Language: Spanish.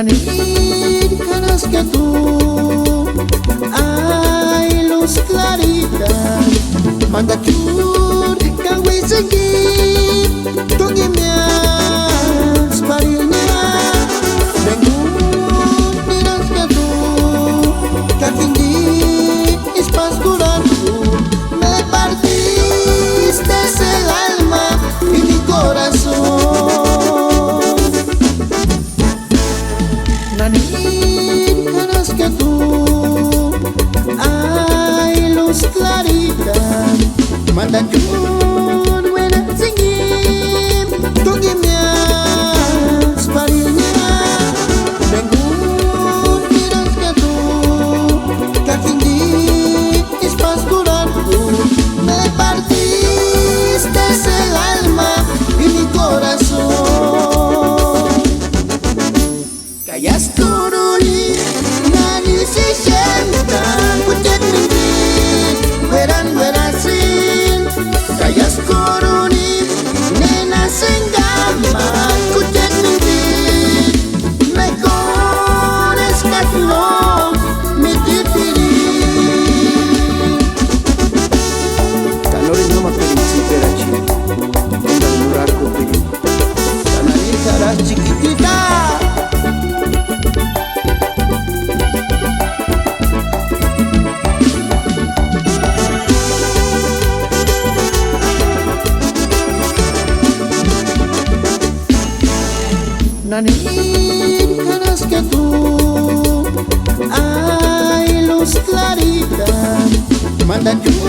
nit que nasca tu, ai luz clarita, manda cur que vull seguir, toqui minhas parinhas, vengut ni nasca tu, que quindi es pas durant tu, me partiste el alma y mi corazón. La nit que nasca tu, ai luz clarita, manda cur buena seguir, toqui minhas parinhas, vengut ni nasca tu, que quindi es pas durant tu, me partiste el alma y mi corazón. Callas turuli, nadie se sienta, pucat mentir, veran sin. Callas turuli, nena senggama, pucat mentir, mejor es que no me titiri. Calores no me feliciten a chi, en el murar copiri, canali cara chiquitita. La nit que nasca tu, ai luz clarita, manda cur